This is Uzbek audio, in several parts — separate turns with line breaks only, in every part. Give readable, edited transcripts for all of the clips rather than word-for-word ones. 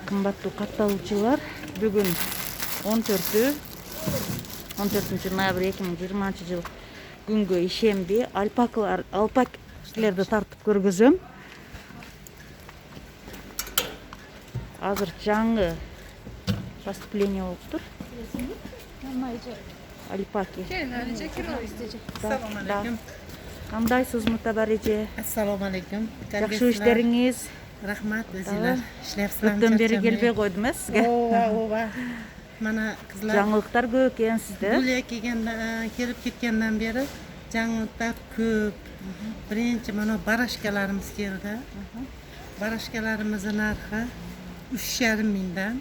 Kımbatlı kattалуучулар, бүгүн 14-ноябрь 2020 жыл күнгө ишемби алпакилерди тартып көргөзөм. Азыр жаңы поступление болуптур. Алпаки.
Assalomu alaykum.
Кандайсыз Мутабар эже?
Assalomu alaykum.
Жакшы иштериңиз?
Rahmat o'zinglar. Ishlayapsizlarmi?
Көптөн бери келбей койдум сизге.
Ova. Mana qizlar
Жаңылыктар көп экен сизде.
Gulya kelib ketgandan beri жаңылыктар ko'p. Birinchi mana barashkalarimiz keldi. Barashkalarimizning narxi 3,5 mingdan.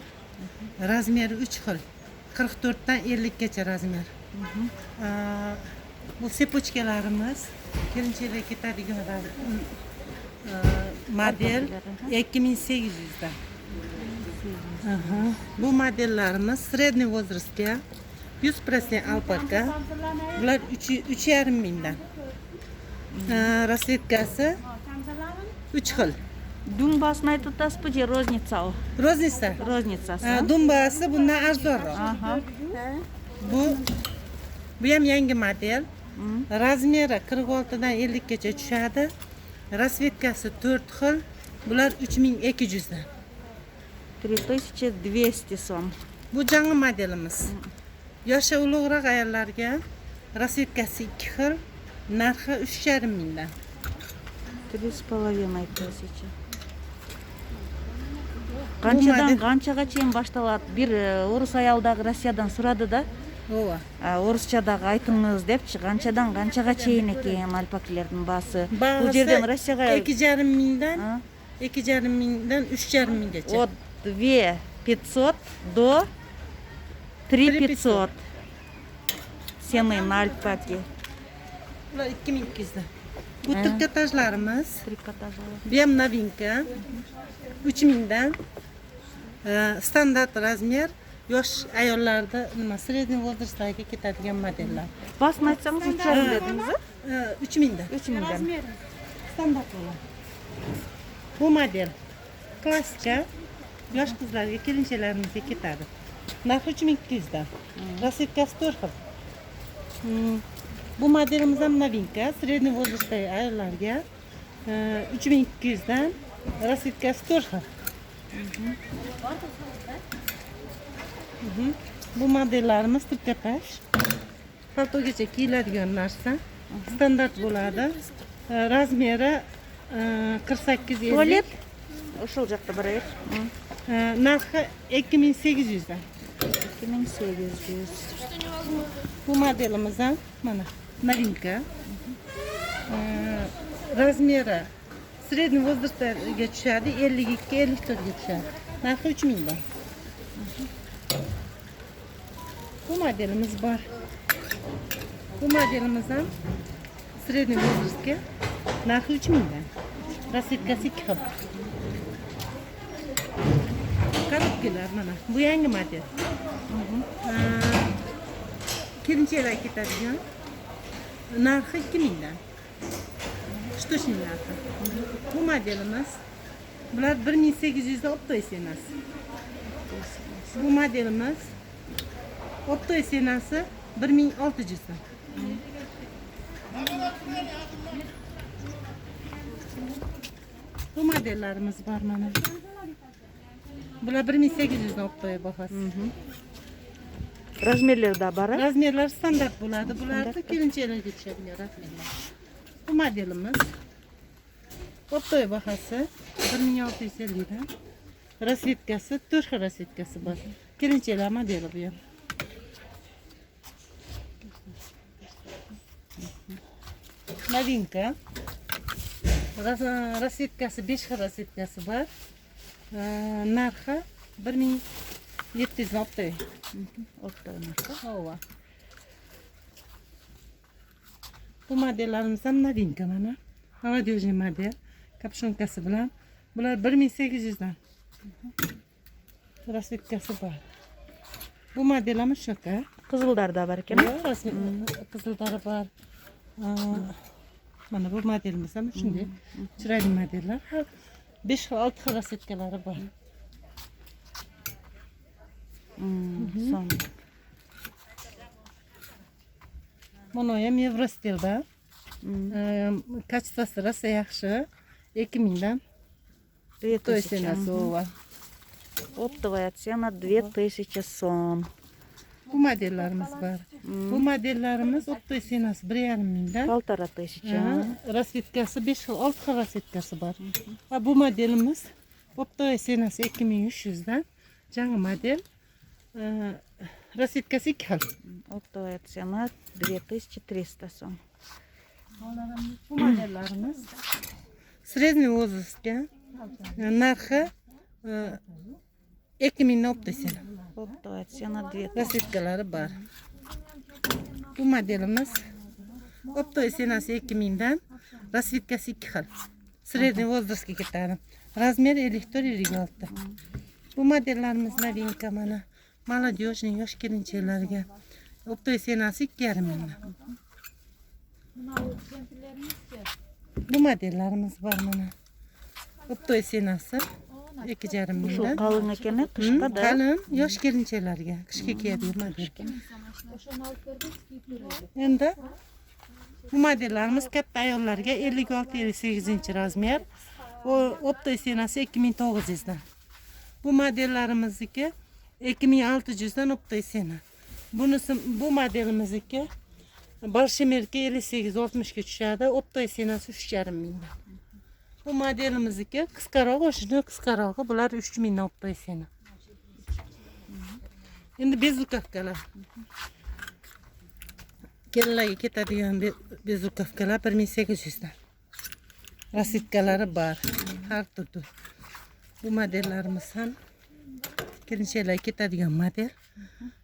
Razmeri 3 xil. 44 dan 50 gacha razmer. Bu sepochkalarimiz kelinchaklarga ketadigan model 2800 dan. Bu modellarimiz sredniy возрастga 100% alpaka. Bular 3,5 mingdan. Rasvetkasi 3 xil.
Dumbasını aytып атасызбы же розницабы?
Розница.
Розницасы.
Dumbasi bundan arzonroq. Bu ham yangi model. Razmeri 46 dan 50 gacha tushadi. Rasvetkasi 4 xil. Bular 3200 dan.
3200 so'm.
Bu yangi modelimiz. Yoshi ulug'roq ayollarga rasvetkasi 2 xil, narxi 3,5 mingdan.
3,5 aytasiz. Qanchaga чейин башталат? Бир орус аялдагы Россиядан сурады да.
Ооба.
Орусчадагы айтыңыз депчи, канчага чейин экен алпакилердин баасы? Бул жерден Россияга
2,5 mingdan 3,5 minggacha.
От 2500 до 3500. Семейный алпаки.
Bular 2200 dan. Bu trikotajlarimiz. Bu ham novinka. 3000 dan. Standart razmer. Yosh ayollarda nima sredniy возрастdagi ketadigan modellar.
Basını aytsangiz 3,5 dediniz.
3000 dan.
3000 dan.
Standart bo'ladi. Bu model klassika yosh qizlarga, kelinchalarimizga ketadi. Narxi 3200 dan. Rasvetkasi 4 xil. Bu modelimiz ham novinka, sredniy возрастdagi ayollarga 3200 dan, rasvetkasi 4 xil. Bu modellarimiz trikotaj. Paltogacha kiyiladigan narsa. Standart bo'ladi. Razmeri 48
Tualet ошол жакта барайык.
Narxi 2800 dan.
2800.
Bu modelimiz ham mana novinka. Razmeri sredniy возрастga tushadi, 52-54 ga tushadi. Narxi 3000 dan. Bu modelimiz bor. Bu modelimiz ham sredniy возрастga, narxi 3000 dan. Rasvetkasi 2 xil. Korobkalar mana. Bu yangi model. Kelinchaklarga ketadigan. Narxi 2000 dan. Shtoshning narxi. Bu modelimiz. Bular 1800 dan optoy senasi. Bu modelimiz optoy senasi 1600 dan. Bu modellarimiz bor mana. Bular 1800 dan optoy bahası.
Razmerleri da бар.
Razmerler standart bo'ladi. Bularda kelinchaklarga tushadigan razmerlar. Bu modelimiz optoy bahası 1650 dan. Rasvetkasi 4 xil rasvetkasi bor. Kelinchaklar modeli bu ham. Novinka. Rasvetkasi 5 xil rasvetkasi bor. Narxi 1700 optoy.
Optoy narxi.
Ova. Bu modellarimiz ham novinka mana. Молодежный model. Kapshonkasi bilan. Bular 1800 dan. Rasvetkasi bor. Bu modelimiz shunaqa.
Qizillar da бар ekan.
Qizildari bor. Mana bu modelimiz ham shunday. Chiroyli modellar. 5 xil 6 xil rasvetkalari bor.
Son.
Bunu hem Evrostil'da. Kачествосы rasa yaxshi. 2000'dan.
2000.
Ценасы var.
Оптовая цена 2000 сом.
Bu modellerimiz var. Bu modellerimiz optoy senası 1,5
1500.
Rasvetkası 5 xil 6 xil rasvetkası var. Ha, bu modelimiz optoy senası 2300'dan. Жаңы model. Rasvetkası 2 xil.
Оптовая цена 2300 сом.
Bu modellerimiz средний возрастga narxi 2000 optoy sena.
Оптовая цена 2000.
Rasvetkalari var. Bu modelimiz optoy senası 2000'dan, rasvetkasi 2 xil. Средний возрастga ketadi. Razmer 54-56. Bu modellerimiz novinka mana. Молодежный yosh kelinchalarga. Optoy senası 2,5 mingdan. Bu modellerimiz var mana. Optoy senası 2,5
Şu
mingdan.
kalın ekeni kışka da.
Kalın yosh kelinchalarga qishga kiyadigan model. Endi bu modellerimiz katta ayollarga 56-58 razmer. O optoy senası 2900'dan. Bu modellerimizniki 2600'dan optoy sena. Bu modelimizniki Bolshemerka 58-60 ga tushadi. Optoy senası 3,5 mingdan. Bu modelimizniki qisqaroq, o'shini qisqarog'i bular 3000 dan optoy sena. Endi bezrukavkalar. Kelinlarga ketadigan bezrukavkalar 1800 dan. Rasvetkalari bor, har turli. Bu modellerimiz ham kelinchalarga ketadigan model.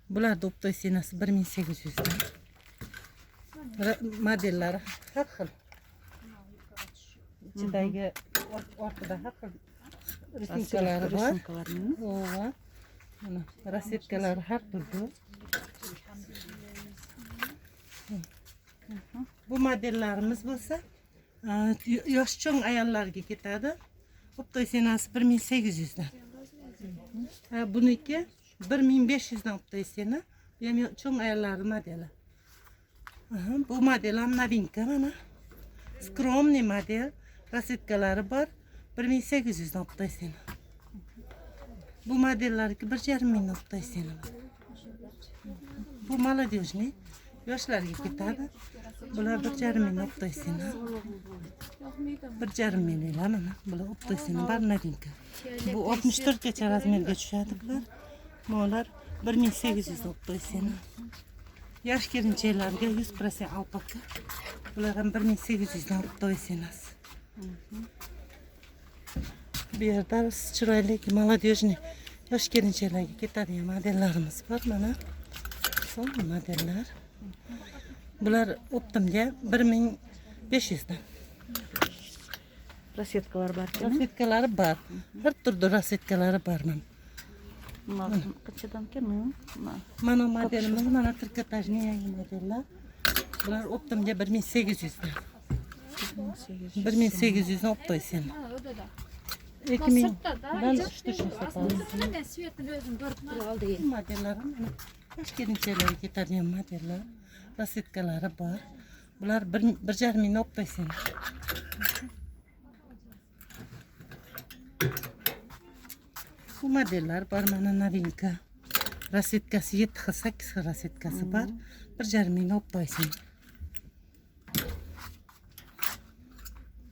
Bular da optoy senası 1800 dan. Modellari har xil. İçidagi ortada har xil rasvetkalari bor. Ova. Mana rasvetkalari har turli. Bu modellerimiz bo'lsa, yosh cho'ng ayollarga ketadi. Optoy senası 1800 dan. Buniki 1500 dan optoy sena. Bu ham cho'ng ayollar modeli. Bu model ham novinka mana. Skromniy model. Rasvetkalari bor. 1800 dan optoy sena. Bu modellarga 1,5 ming optoy sena. Bu молодежный. Yoshlarga ketadi. Bular 1,5 ming optoy sena. 1,5 minglar mana. Bular optoy sena bor novinka. Bu 64 gacha razmerga tushadi bular. Molar 1800 optoy sena. Yosh kelinchalarga 100% alpaka. Bular ham 1800 dan optoy senasi. Bu yerda chiroyli молодежный yosh kelinchalarga ketadigan modellarimiz bor mana. Son modellar. Bular optimga 1500 dan.
Rasvetkalar bor.
Rasvetkalari bor. Har turli rasvetkalari bor mana.
Qanchadan ekan?
Mana modelimiz mana trikotajniy yangi modellar. Bular optimga 1800 dan. 1800 dan optoy sena. 2000'dan uçturuyor satılır. Modeller mana yosh kelinchalarga ketadigan modellar. Rasvetkalari bor. Bular 1,5 ming optoy sena. Bu modeller bor mana novinka. Rasvetkasi 7 xil 8 xil rasvetkasi bor. 1,5 ming optoy sena.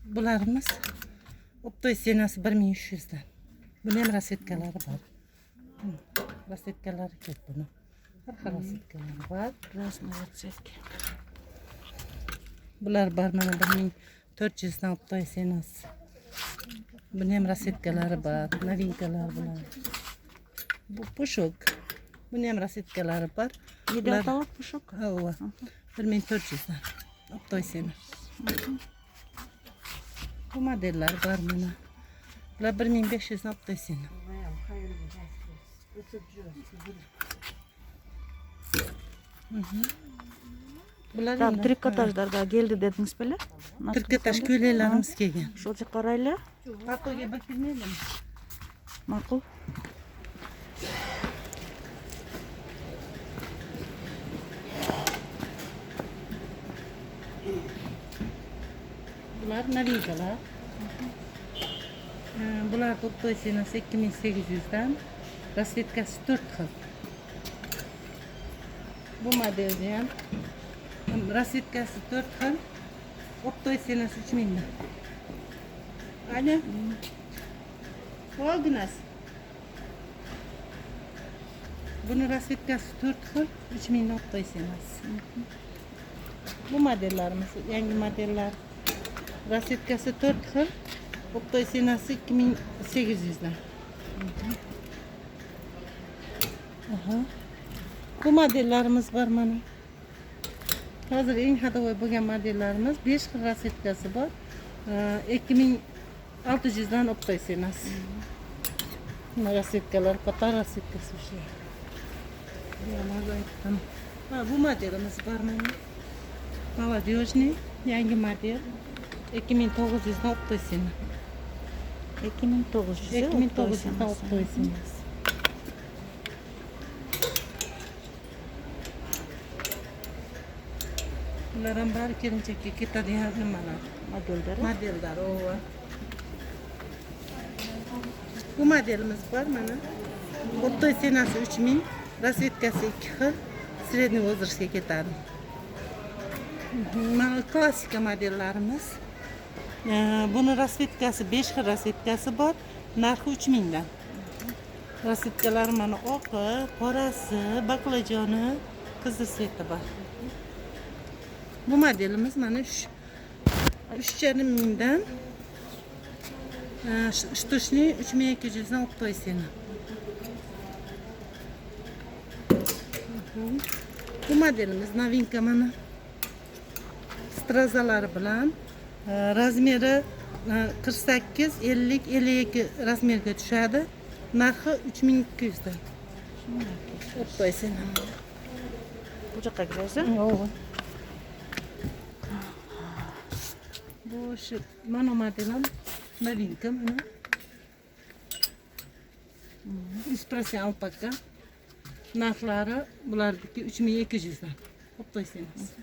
Bularimiz optoy senası 1300 dan. Buni ham rasvetkalari bor. Rasvetkalari ko'p buni. Har xil rasvetkalari bor.
Разные расцветки.
Bular bor mana 1400 dan optoy senası. Buni ham rasvetkalari bor. Novinkalar bular. Bu pushok. Buni ham rasvetkalari bor.
Недостал пушок.
Ova. 1400 dan optoy sena. Bu modeller var mana. Bular 1500 dan optoy sena. Bular
Там трикотаждарга келди дедиңиз беле?
trikotaj ko'ylaklarimiz kelgan.
Ошол жака карайлы.
Patoga bakilmaydi.
Макул.
Bular navinkalar. Bular optoy senasi 2800'dan. Rasvetkasi 4 xil. Bu modelda ham rasvetkasi 4 xil. Optoy senasi 3000 dan. Ana. Olginas. Buni rasvetkasi 4 xil, 3000 dan optoy senasi. Bu modellarimiz yangi modellar. Rasvetkasi 4 xil, optoy senasi 2800 dan. Bu modellarimiz var mana. Hozir eng hadavoy bo'lgan modellarimiz 5 xil rasvetkasi bor. 2600 dan optoy senasi. Mana rasvetkalar, qator rasvetkasi o'sha. Bu modelimiz var mana. Молодежный, yangi model. 2900 dan optoy senasi.
2900
2900 dan optoy senasi. Bunların bari kelinchakka ketadigan nimalar, modellar o. Bu modelimiz var mana. Optoy senasi 3000, rasvetkasi 2 xil, sredniy возрастga ketadi. Mana klassika modellarimiz. Buni rasvetkasi 5 xil rasvetkasi bor, narxi 3000 dan. Rasvetkalar mana oqi, qorasi, baklajoni, qizil sveti bor. Bu modelimiz mana 3,5 mingdan штучный 3200 dan optoy sena. Bu modelimiz novinka mana. Strazalari bilan razmeri 48, 50, 52 razmerga tushadi. Narxi 3200 dan. Optoy sena.
Bu yoqqa kirasiz?
Bu şu mono modelim novinka mana. Espresso alpaka. Narxlari bulardiki 3200 dan. Optoy senasi.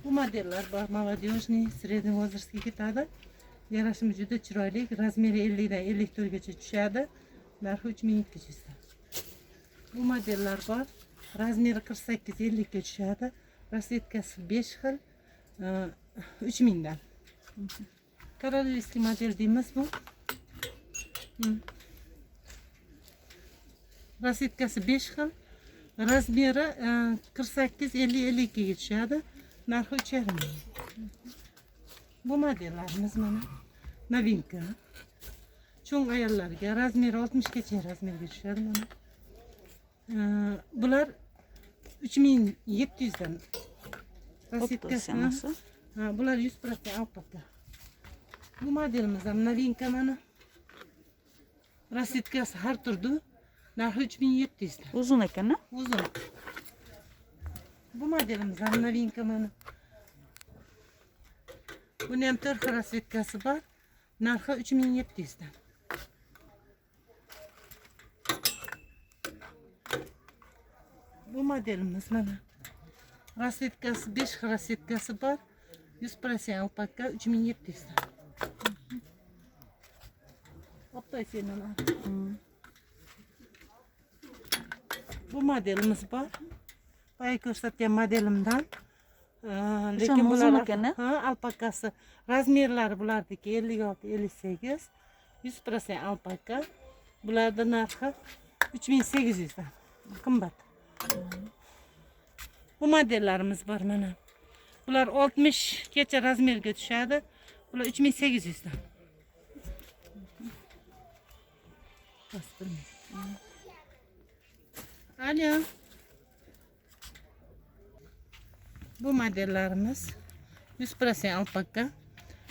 Bu modellar bor, молодежный, средний возрастga ketadi. Yarashimi juda chiroyli, razmeri 50 dan 54 gacha tushadi. Narxi 3200 dan. Bu modellar bor, razmeri 48 50 ga tushadi. Rasvetkasi 5 xil, 3000 dan. Korolevskiy model deymiz bu. Rasvetkasi 5 xil, razmeri 48 50 52 ga tushadi. Narxi 3,5 ming. Bu modellarimiz mana novinka. Cho'ng ayollarga razmeri 60 gacha razmerga tushadi mana. Bular 3700 dan. Rasvetkasi. Bular 100% alpaka. Bu modelimiz ham novinka mana. Rasvetkasi har turdi. Narxi 3700 dan.
Uzun ekan, ha?
Uzun. Bu modelimiz ham novinka mana. Buni ham 4 xil rasvetkasi bor. Narxi 3700 dan. Bu modelimiz mana. Rasvetkasi 5 xil rasvetkasi bor. 100% alpaka 3700 dan. Optoy senalar. Bu modelimiz bor. Boya ko'rsatgan modelimdan. Lekin
uzun ekan,
alpakasi. Razmerlari bulardiki 56, 58, 100% alpaka. Bularda narxi 3800 dan. Qimmat. Bu modellarimiz bor mana. Bular 60 gacha razmerga tushadi. Bular 3800 dan. Alo. Bu modellarimiz 100% alpaka.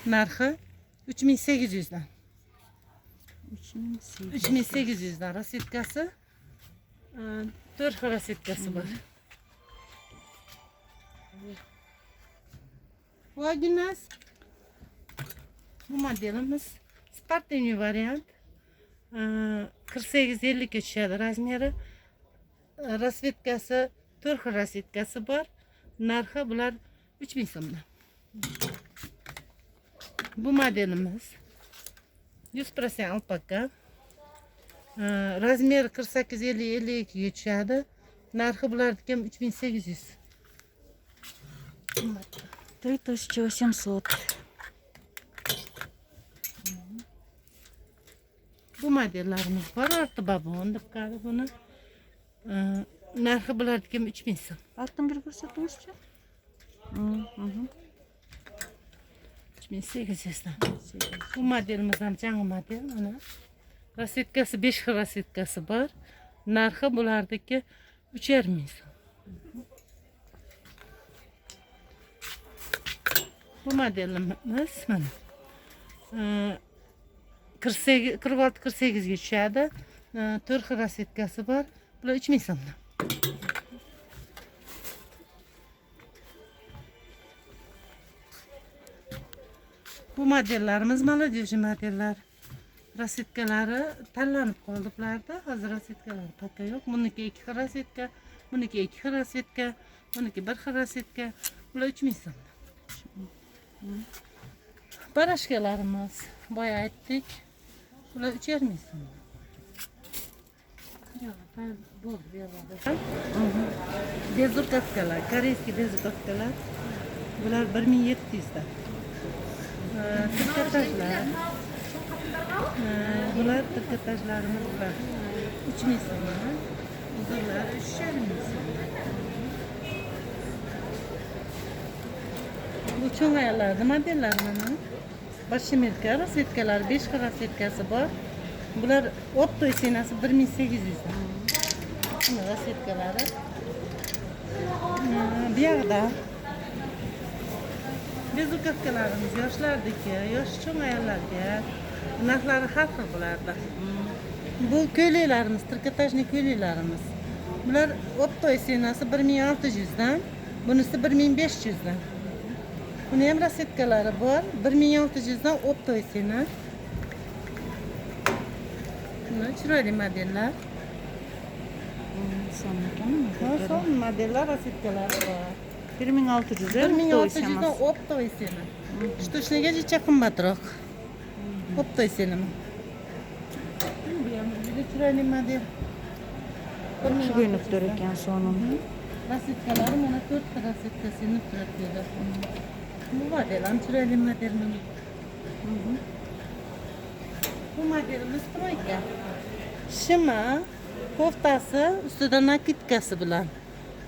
Narxi 3800 dan. 3800 dan. Rasvetkasi 4 xil rasvetkasi bor. Voyginas. Bu modelimiz sportniy variant. 48-50 ga tushadi razmeri. Rasvetkasi 4 xil rasvetkasi bor. Narxı bular 3000 so'mdan. Bu modelimiz 100% alpaka. Razmeri 48-50-52 ga tushadi. Narxi bularniki 3800.
3800.
Bu modellarimiz var. Orta babon deb qadi buni. Narxi bularniki 3000 so'm.
Altın bir ko'rsatingizchi.
3800 dan. Bu modelimiz ham yangi model mana. Rosetkasi 5 xil rosetkasi bor. Narxi bularniki 3500 so'm. Bu modelimiz mana 46-48 ga tushadi. 4 xil rosetkasi bor. Bular 3000 so'mdan. Bu modellarimiz молодежный modellar. Rosetkalari tanlanib qoldi bularda. Hozir rosetkalar paka yo'q. Buniki 2 xil rosetka, buniki 2 xil rosetka, buniki 1 xil rosetka. Bular 3000 so'mdan. Barashkalarimiz boya aytdik. Bular 3500 so'mdan. Bezukatkalar, koreyskiy bezukatkalar. Bular 1700 dan. Trikotajlar. Bular trikotajlarimiz var. 3000 so'mdan. Uzunlar 3500 so'mdan. Bu cho'ng ayollarning modellari. Bashimirka rosetkalar 5 xil rosetkasi bor. Bular optoy senasi 1800 dan. Buni rosetkalari. Bu yerda bezukatkalarimiz yoshlardagi, yosh cho'ng ayollarga narxlari har xil bo'lardi. Bu ko'ylaklarimiz, trikotajniy ko'ylaklarimiz. Bular optoy senasi 1600 dan, bunisi 1500 dan. Buni ham rosetkalari bor, 1600 dan optoy sena. Buni chiroyli modellar. Son modellar rosetkalari bor.
1600
1600 dan optoy sena. Shtuchniga jicha qimmatroq. Optoy sena. Bu ham juda chiroyli model.
Yaxshi ko'rinib tur ekan sonun.
Rosetkalari mana 4 ta rosetka sinib turadi. Bu model ham chiroyli model. Bu modelimiz troyka. Shima koftasi ustida nakitkasi bilan.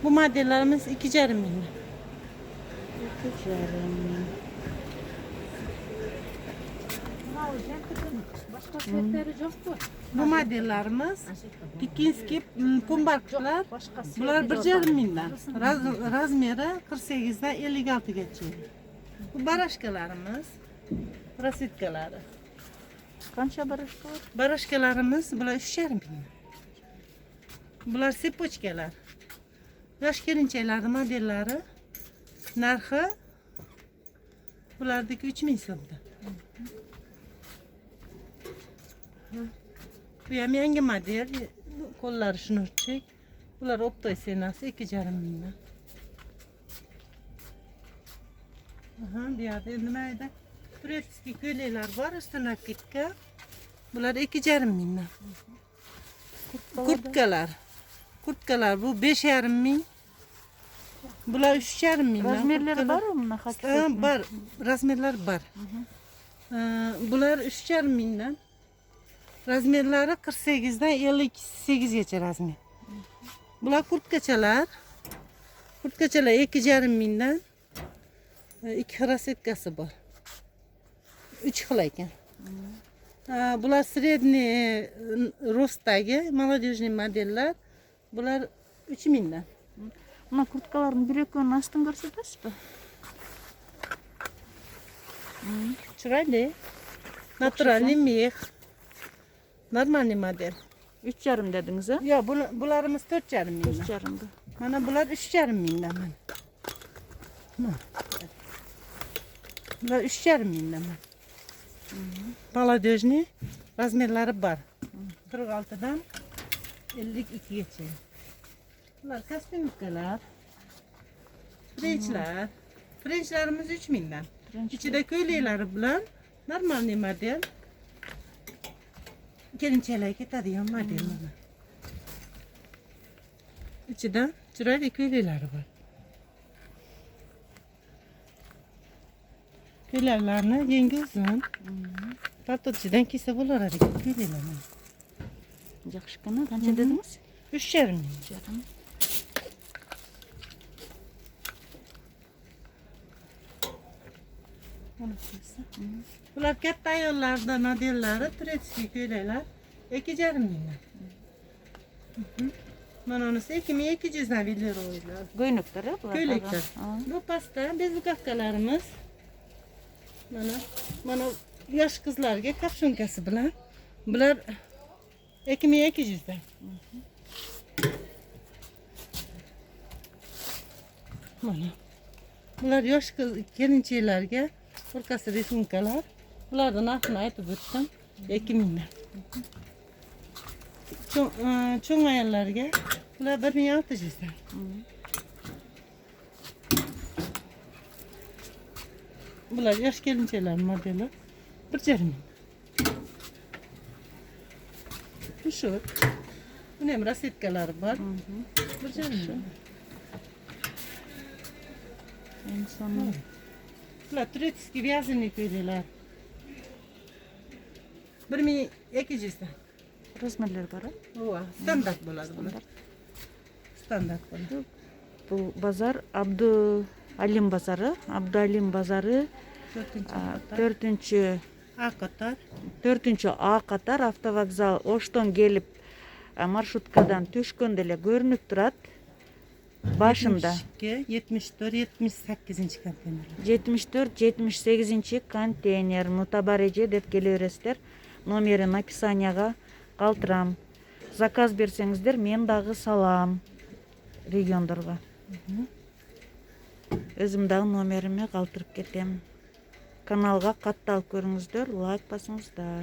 Bu modellarimiz 2,5 ming. Bu modellarimiz Pekinskiy pumbarklar. Bular 1,5 mingdan. Razmeri 48 dan 56 gacha. Bu barashkalarimiz, rosetkalari.
Qancha barashka bor?
Barashkalarimiz bular 3,5 ming. Bular sepochkalar. Yosh kelinchaklarning modellari. Narxi bulardagi 3000 so'mdan. Bu ham yangi model. Qo'llari shnurchik. Bular optoy senasi 2,5 mingdan. Bu yerda nima edi? Turецкий ko'ylaklar bor, ustuna kitka. Bular 2,5 mingdan. Kurtkalar. Kurtkalar bu 5,5 ming. Bular 3,5 mingdan.
Razmerleri var mı buna?
Var, razmerler var. Bular 3,5 mingdan. Razmerlari 48 dan 58 gacha razmer. Bular kurtkachalar. Kurtkachalar 2,5 mingdan. 2 xil rosetkasi bor. 3 xil ekan. Bular средний rostdagi молодежный modellar. Bular 3 mingdan.
Buna kurtkaların bir ekönünü astın ko'rsatasizmi?
Chiroyli. Naturalniy mex. Normalniy model.
3,5 dediniz ha?
Yo'q, bularimiz 4,5 mingdan.
3,5 da.
Mana bular 3,5 mingdan. Mana. Bular 3,5 mingdan. Молодежный razmerlari bor. 46 dan 52 gacha. Bular kostyumkalar. Frenchler. Frenchlerimiz 3000'den.
French
İçinde köylüleri bilen normal ne model. Kelinçeler ketadigan model mana. İçinde chiroyli köylüleri var. Köylülerini yengi uzun. Paltochidan kiysa bo'laveradi köylülerini.
Yaxshigina qancha dedingiz?
3,5 ming.
Jarım.
Bular katta ayollarda modellari turetskiy ko'ylaklar 2,5 mingdan. Mana unisi 2200 dan videoroylar.
Göynükleri bular.
Ko'ylaklar.
Ha.
Bu pastda bezbukavkalarimiz. Mana yosh qizlarga kapshunkasi bilan. Bular 2200 dan. Mana. Bular yosh qiz kelinchaklarga o'rkasida sumkalar. Bularni narxini aytib o'tdim. 2000 dan. Cho'ng ayollarga bular 1600 dan. Bular yosh kelinchaklar modeli 1,5 ming. Bu shu. Buni ham rosetkalari bor. 1,5 ming.
En sonu.
Bular turetskiy vязаный ko'ylaklar. 1200 dan.
Razmerler var.
Ova, standart bo'ladi bular. Standart bo'ladi.
Bu bazar Abdu Alim bazarı. Abdu Alim bazarı 4-cü
A qator.
4-cü A qatar avtovokzal Oşton gelip marşrutkadan düşkönde ele görünüp turat. Başında
74-78 konteyner.
74-78 konteyner Mutabarece dep keleverесиздер. Номерин описанияга калтырам. Заказ берсеңиздер, мен дагы салам региондорго. Өзүм дагы номериме калтырып кетем. Каналга катталып көрүңүздөр, лайк басыңыздар.